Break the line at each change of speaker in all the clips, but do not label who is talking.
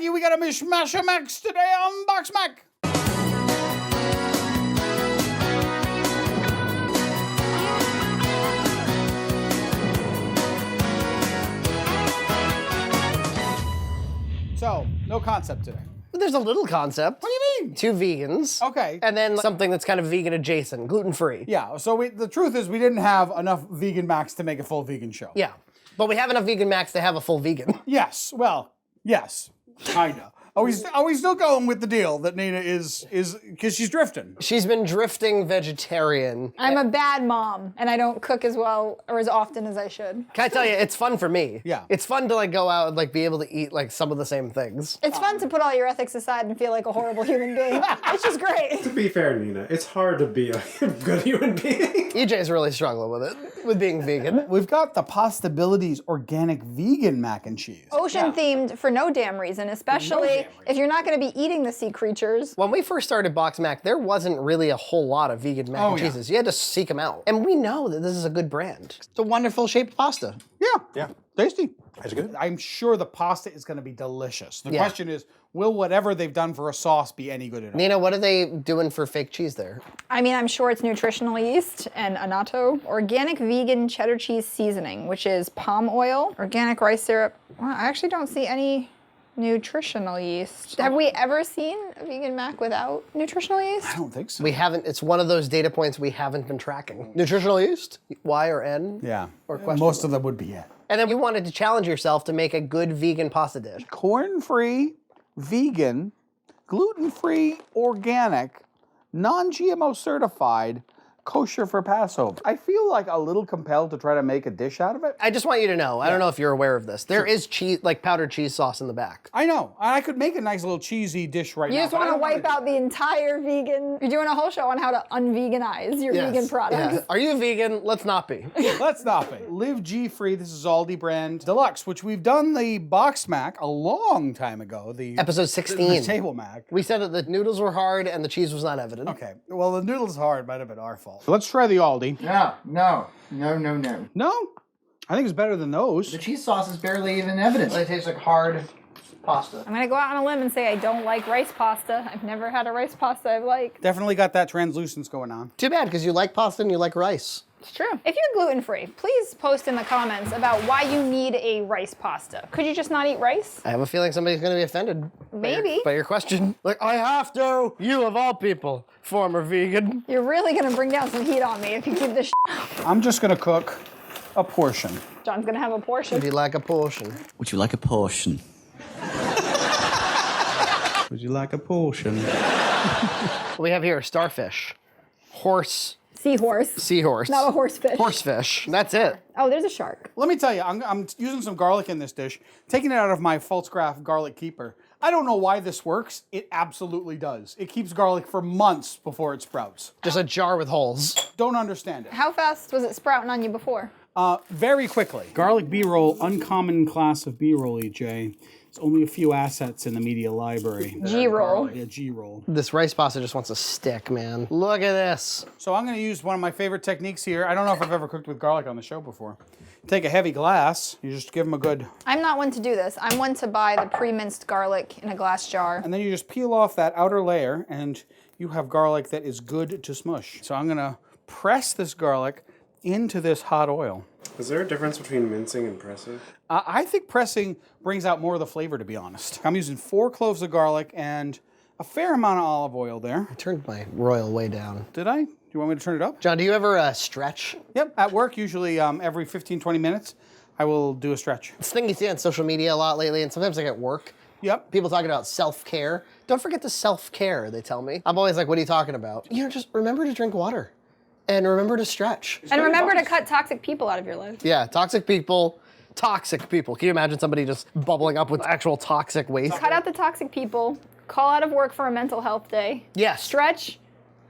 Maggie, we got a mishmash of Macs today on BoxMac. So, no concept today.
There's a little concept.
What do you mean?
2 vegans.
Okay.
And then something that's kind of vegan adjacent, gluten-free.
Yeah, so the truth is we didn't have enough vegan Macs to make a full vegan show.
Yeah. But we have enough vegan Macs to have a full vegan.
Yes, well, yes, kinda. Are we still going with the deal that Nina is because she's drifting?
She's been drifting vegetarian.
I'm a bad mom, and I don't cook as well or as often as I should.
Can I tell you, it's fun for me.
Yeah.
It's fun to like go out and like be able to eat like some of the same things.
It's fun to put all your ethics aside and feel like a horrible human being. It's just great.
To be fair, Nina, it's hard to be a good human being.
EJ's really struggling with it, with being vegan.
We've got the Pastabilities organic vegan mac and cheese.
Ocean themed for no damn reason, especially if you're not going to be eating the sea creatures.
When we first started BoxMac, there wasn't really a whole lot of vegan mac and cheeses. You had to seek them out. And we know that this is a good brand.
It's a wonderful shaped pasta.
Yeah, tasty.
That's good.
I'm sure the pasta is going to be delicious. The question is, will whatever they've done for a sauce be any good at all?
Nina, what are they doing for fake cheese there?
I mean, I'm sure it's nutritional yeast and annatto. Organic vegan cheddar cheese seasoning, which is palm oil, organic rice syrup. Well, I actually don't see any nutritional yeast. Have we ever seen a vegan mac without nutritional yeast?
I don't think so.
We haven't, it's one of those data points we haven't been tracking. Nutritional yeast? Y or N?
Yeah.
Or question
Most of them would be yeah.
And then you wanted to challenge yourself to make a good vegan pasta dish.
Corn-free, vegan, gluten-free, organic, non-GMO certified, kosher for Passover. I feel like a little compelled to try to make a dish out of it.
I just want you to know, I don't know if you're aware of this. There is cheese, like powdered cheese sauce in the back.
I know. I could make a nice little cheesy dish right now.
You just want to wipe out the entire vegan. You're doing a whole show on how to unveganize your vegan products.
Yes. Are you vegan? Let's not be.
Let's not be. liveGfree, this is Aldi brand Deluxe, which we've done the BoxMac a long time ago. The
Episode 16.
The table mac.
We said that the noodles were hard and the cheese was not evident.
Okay. Well, the noodles hard might have been our fault. So let's try the Aldi.
No.
No? I think it's better than those.
The cheese sauce is barely even evident. It tastes like hard pasta.
I'm going to go out on a limb and say I don't like rice pasta. I've never had a rice pasta I've liked.
Definitely got that translucence going on.
Too bad, because you like pasta and you like rice.
It's true. If you're gluten-free, please post in the comments about why you need a rice pasta. Could you just not eat rice?
I have a feeling somebody's going to be offended.
Maybe.
By your question. Like, I have to. You of all people, former vegan.
You're really going to bring down some heat on me if you keep this
I'm just going to cook a portion.
John's going to have a portion.
Would you like a portion?
Would you like a portion?
Would you like a portion?
We have here starfish, horse,
Seahorse.
seahorse.
Not a horsefish.
Horsefish. That's it.
Oh, there's a shark.
Let me tell you, I'm using some garlic in this dish, taking it out of my False-Craft garlic keeper. I don't know why this works. It absolutely does. It keeps garlic for months before it sprouts.
Just a jar with holes.
Don't understand it.
How fast was it sprouting on you before?
Very quickly. Garlic B-roll, uncommon class of B-roll, EJ. There's only a few assets in the media library.
G-roll.
Yeah, G-roll.
This rice pasta just wants a stick, man. Look at this.
So I'm going to use one of my favorite techniques here. I don't know if I've ever cooked with garlic on the show before. Take a heavy glass. You just give them a good...
I'm not one to do this. I'm one to buy the pre-minced garlic in a glass jar.
And then you just peel off that outer layer, and you have garlic that is good to smush. So I'm going to press this garlic into this hot oil.
Is there a difference between mincing and pressing?
I think pressing brings out more of the flavor, to be honest. I'm using 4 cloves of garlic and a fair amount of olive oil there.
I turned my royal way down.
Did I? Do you want me to turn it up?
John, do you ever stretch?
Yep, at work, usually every 15, 20 minutes, I will do a stretch.
This thing you see on social media a lot lately, and sometimes like at work.
Yep.
People talking about self-care. Don't forget the self-care, they tell me. I'm always like, what are you talking about? You know, just remember to drink water. And remember to stretch.
And remember to cut toxic people out of your life.
Yeah, toxic people. Toxic people. Can you imagine somebody just bubbling up with actual toxic waste?
Cut out the toxic people. Call out of work for a mental health day.
Yes.
Stretch.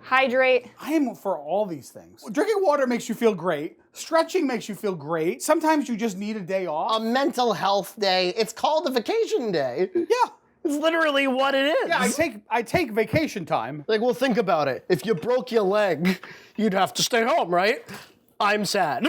Hydrate.
I am for all these things. Drinking water makes you feel great. Stretching makes you feel great. Sometimes you just need a day off.
A mental health day. It's called a vacation day.
Yeah.
It's literally what it is.
Yeah, I take vacation time.
Like, well, think about it. If you broke your leg, you'd have to stay home, right? I'm sad.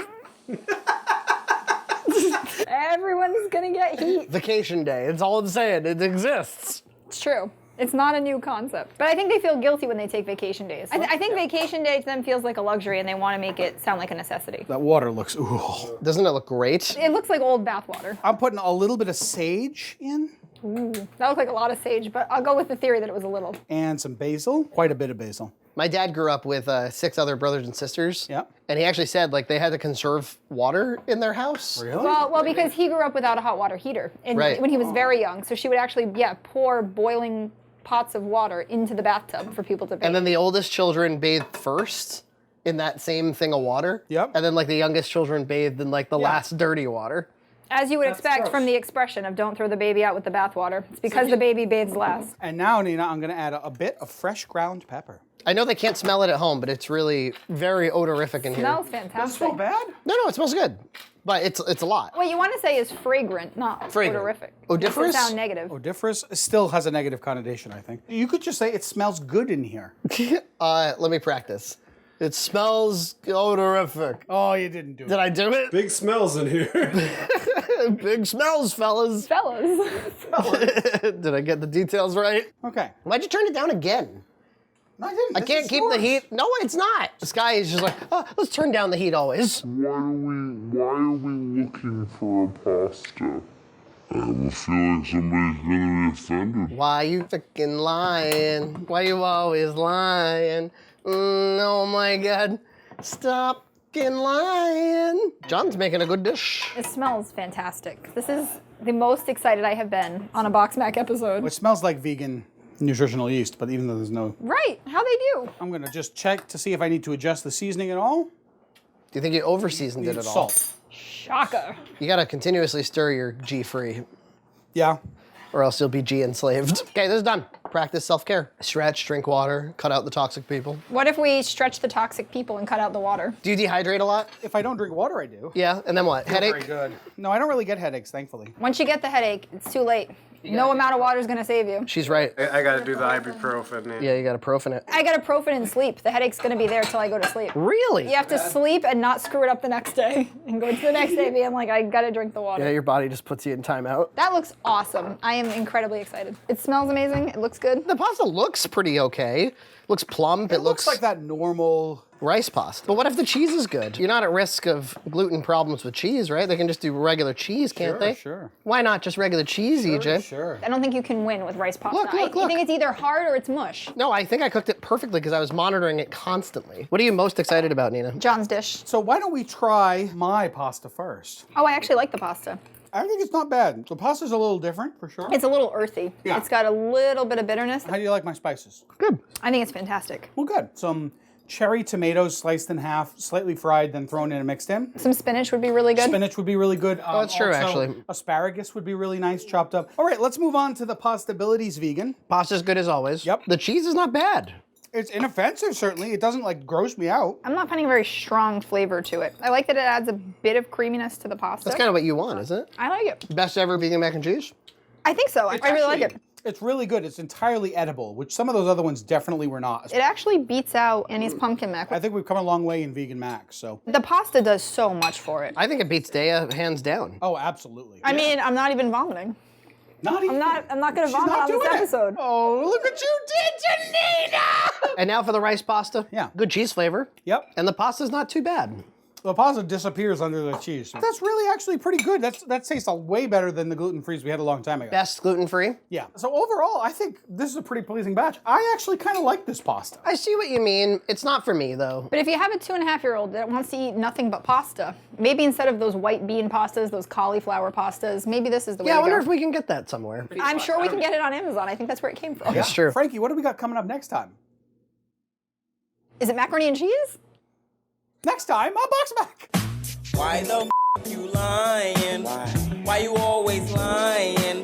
Everyone's gonna get heat.
Vacation day. It's all I'm saying. It exists.
It's true. It's not a new concept. But I think they feel guilty when they take vacation days. I think vacation day to them feels like a luxury and they want to make it sound like a necessity.
That water looks, ooh.
Doesn't it look great?
It looks like old bathwater.
I'm putting a little bit of sage in.
Ooh, that looked like a lot of sage, but I'll go with the theory that it was a little.
And some basil, quite a bit of basil.
My dad grew up with 6 other brothers and sisters.
Yeah.
And he actually said like they had to conserve water in their house.
Really?
Well, because he grew up without a hot water heater
Right.
when he was very young. So she would actually, pour boiling pots of water into the bathtub for people to bathe.
And then the oldest children bathed first in that same thing of water.
Yep.
And then like the youngest children bathed in like the last dirty water.
As you would expect from the expression of don't throw the baby out with the bathwater. It's because the baby bathes last.
And now, Nina, I'm gonna add a bit of fresh ground pepper.
I know they can't smell it at home, but it's really very odorific in here.
Smells fantastic.
So bad?
No, it smells good. But it's a lot.
What you want to say is fragrant, not
Fragrant.
odorific.
Odoriferous?
Makes it sound negative.
Odoriferous still has a negative connotation, I think. You could just say it smells good in here.
Let me practice. It smells odorific.
Oh, you didn't do it.
Did I do it?
Big smells in here.
Big smells, fellas.
Fellas.
Did I get the details right?
Okay.
Why'd you turn it down again?
No, I didn't.
I can't keep the heat. No, it's not. This guy is just like, oh, let's turn down the heat always.
Why are we looking for a pasta? I have a feeling somebody's gonna be offended.
Why you freaking lying? Why you always lying? Oh my God. Stop fucking lying. John's making a good dish.
It smells fantastic. This is the most excited I have been on a BoxMac episode.
Which smells like vegan nutritional yeast, but even though there's no...
Right, how they do.
I'm gonna just check to see if I need to adjust the seasoning at all.
Do you think you over-seasoned it at all?
Salt.
Shaka.
You gotta continuously stir your G-free,
Yeah.
or else you'll be G-enslaved. Okay, this is done. Practice self-care. Stretch, drink water, cut out the toxic people.
What if we stretch the toxic people and cut out the water?
Do you dehydrate a lot?
If I don't drink water, I do.
Yeah, and then what?
Very
Headache?
good. No, I don't really get headaches, thankfully.
Once you get the headache, it's too late. No amount of water is gonna save you.
She's right.
I gotta do the ibuprofen.
Yeah, you gotta profin it.
I got a Profen and sleep. The headache's gonna be there till I go to sleep.
Really?
You have to sleep and not screw it up the next day. And go into the next day being like, I gotta drink the water.
Yeah, your body just puts you in timeout.
That looks awesome. I am incredibly excited. It smells amazing. It looks good.
The pasta looks pretty okay. Looks plump. It
Looks like that normal...
rice pasta. But what if the cheese is good? You're not at risk of gluten problems with cheese, right? They can just do regular cheese, can't they?
Sure.
Why not just regular cheese, EJ?
Sure.
I don't think you can win with rice pasta.
Look,
I
look.
think it's either hard or it's mush.
No, I think I cooked it perfectly because I was monitoring it constantly. What are you most excited about, Nina?
John's dish.
So why don't we try my pasta first?
Oh, I actually like the pasta.
I think it's not bad. The pasta's a little different, for sure.
It's a little earthy.
Yeah.
It's got a little bit of bitterness.
How do you like my spices?
Good.
I think it's fantastic.
Well, good. Some cherry tomatoes sliced in half, slightly fried, then thrown in and mixed in.
Some spinach would be really good.
Spinach would be really good.
that's true, actually.
Asparagus would be really nice, chopped up. All right, let's move on to the Pastabilities Vegan.
Pasta's good as always.
Yep.
The cheese is not bad.
It's inoffensive, certainly. It doesn't, like, gross me out.
I'm not finding a very strong flavor to it. I like that it adds a bit of creaminess to the pasta.
That's kind of what you want, isn't it?
I like it.
Best ever vegan mac and cheese?
I think so. I really like it.
It's really good. It's entirely edible, which some of those other ones definitely were not.
It actually beats out Annie's pumpkin mac.
I think we've come a long way in vegan mac, so.
The pasta does so much for it.
I think it beats Daya hands down.
Oh, absolutely.
I mean, I'm not even vomiting.
Not even.
I'm not gonna
She's
vomit
not
on this
doing it.
episode.
Oh, look what you did to Nina!
And now for the rice pasta.
Yeah.
Good cheese flavor.
Yep.
And the pasta's not too bad.
The pasta disappears under the cheese. That's really actually pretty good. That tastes way better than the gluten-frees we had a long time ago.
Best gluten-free.
Yeah. So overall, I think this is a pretty pleasing batch. I actually kind of like this pasta.
I see what you mean. It's not for me, though.
But if you have a 2.5-year-old that wants to eat nothing but pasta, maybe instead of those white bean pastas, those cauliflower pastas, maybe this is the way
Yeah, I
to
wonder
go.
if we can get that somewhere.
I'm sure we can get it on Amazon. I think that's where it came from.
That's true.
Frankie, what do we got coming up next time?
Is it macaroni and cheese?
Next time on BoxMac.
Why the you lying? Why you always lying?